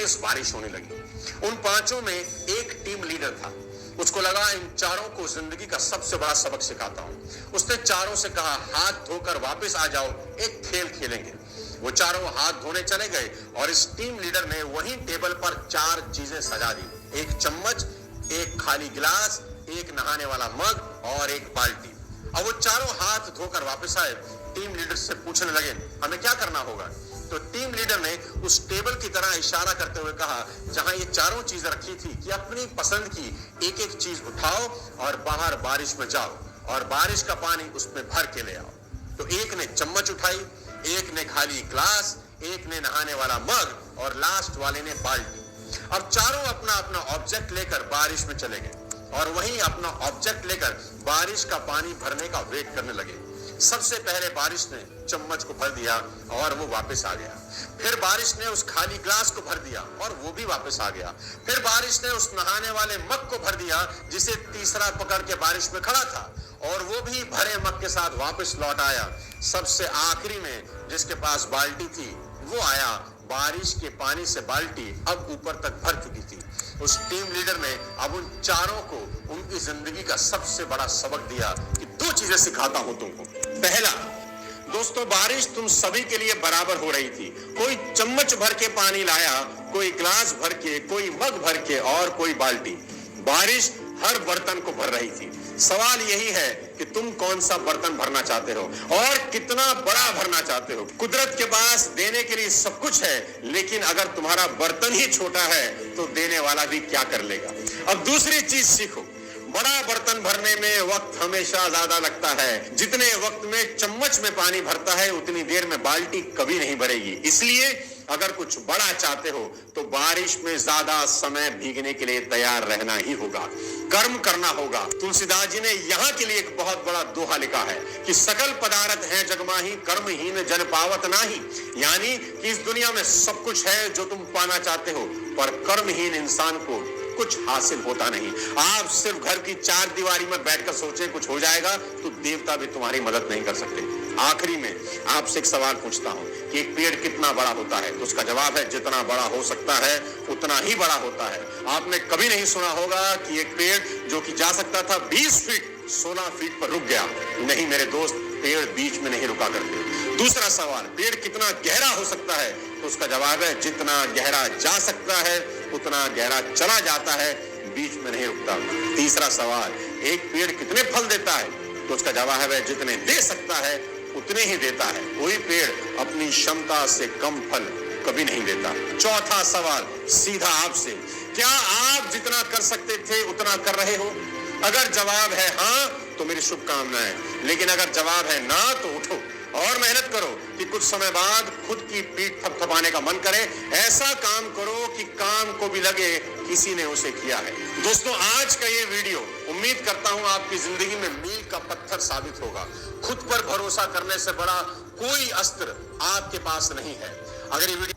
तेज बारिश होने लगी। उन पांचों में एक टीम लीडर था। उसको लगा इन चारों को जिंदगी का सबसे बड़ा सबक सिखाता हूं। उसने चारों से कहा, हाथ धोकर वापस आ जाओ, एक खेल खेलेंगे। वो चारों हाथ धोने चले गए और इस टीम लीडर ने वहीं टेबल पर चार चीजें सजा दी, एक चम्मच, एक खाली गिलास, एक नहाने वाला मग और एक बाल्टी। अब वो चारों हाथ धोकर वापस आए। टीम लीडर से पूछने लगे, हमें क्या करना होगा? तो टीम लीडर ने उस टेबल की तरह इशारा करते हुए कहा, जहां ये चारों चीजें रखी थी, कि अपनी पसंद की एक एक चीज उठाओ और बाहर बारिश में जाओ और बारिश का पानी उसमें भर के ले आओ। तो एक ने चम्मच उठाई, एक ने खाली ग्लास, एक ने नहाने वाला मग और लास्ट वाले ने बाल्टी। अब चारों अपना अपना ऑब्जेक्ट लेकर बारिश में चले गए और वहीं अपना ऑब्जेक्ट लेकर बारिश का पानी भरने का वेट करने लगे। सबसे पहले बारिश ने चम्मच को भर दिया और वो वापस आ गया। फिर बारिश ने उस खाली ग्लास को भर दिया और वो भी वापस आ गया। फिर बारिश ने उस नहाने वाले मग को भर दिया, जिसे तीसरा पकड़ के बारिश में खड़ा था, और वो भी भरे मग के साथ वापस लौट आया। सबसे आखिरी में जिसके पास बाल्टी थी वो आया। बारिश के पानी से बाल्टी अब ऊपर तक भर चुकी थी। उस टीम लीडर ने अब उन चारों को उनकी जिंदगी का सबसे बड़ा सबक दिया कि दो चीजें सिखाता हूं तुमको। पहला, दोस्तों, बारिश तुम सभी के लिए बराबर हो रही थी। कोई चम्मच भर के पानी लाया, कोई ग्लास भर के, कोई मग भर के और कोई बाल्टी। बारिश हर बर्तन को भर रही थी। सवाल यही है कि तुम कौन सा बर्तन भरना चाहते हो और कितना बड़ा भरना चाहते हो। कुदरत के पास देने के लिए सब कुछ है, लेकिन अगर तुम्हारा बर्तन ही छोटा है तो देने वाला भी क्या कर लेगा। अब दूसरी चीज सीखो, बड़ा बर्तन भरने में वक्त हमेशा ज्यादा लगता है। जितने वक्त में चम्मच में पानी भरता है उतनी देर में बाल्टी कभी नहीं भरेगी। इसलिए अगर कुछ बड़ा चाहते हो तो बारिश में ज्यादा समय भीगने के लिए तैयार रहना ही होगा, कर्म करना होगा। तुलसीदास जी ने यहाँ के लिए एक बहुत बड़ा दोहा लिखा है कि सकल पदार्थ है जगमाही, कर्महीन जन पावत नाही। यानी कि इस दुनिया में सब कुछ है जो तुम पाना चाहते हो, पर कर्महीन इंसान को कुछ हासिल होता नहीं। आप सिर्फ घर की चार दीवारी में बैठकर सोचें कुछ हो जाएगा तो देवता भी तुम्हारी मदद नहीं कर सकते। आखिरी में आपसे एक सवाल पूछता हूं कि एक पेड़ कितना बड़ा होता है? तो उसका जवाब है, जितना बड़ा हो सकता है उतना ही बड़ा होता है। आपने कभी नहीं सुना होगा कि एक पेड़ जो कि जा सकता था 20 फीट 16 फीट पर रुक गया। नहीं मेरे दोस्त, पेड़ बीच में नहीं रुका करते। दूसरा सवाल, पेड़ कितना गहरा हो सकता है? तो उसका जवाब है, जितना गहरा जा सकता है उतना गहरा चला जाता है, बीच में नहीं रुकता। तीसरा सवाल, एक पेड़ कितने फल देता है? तो उसका जवाब है, जितने दे सकता है उतने ही देता है। कोई पेड़ अपनी क्षमता से कम फल कभी नहीं देता। चौथा सवाल सीधा आपसे, क्या आप जितना कर सकते थे उतना कर रहे हो? अगर जवाब है हाँ तो मेरी शुभकामनाएं, लेकिन अगर जवाब है ना तो उठो और मेहनत करो कि कुछ समय बाद खुद की पीठ थपथपाने का मन करे। ऐसा काम करो कि काम को भी लगे किसी ने उसे किया है। दोस्तों, आज का ये वीडियो उम्मीद करता हूं आपकी जिंदगी में मील का पत्थर साबित होगा। खुद पर भरोसा करने से बड़ा कोई अस्त्र आपके पास नहीं है। अगर ये वीडियो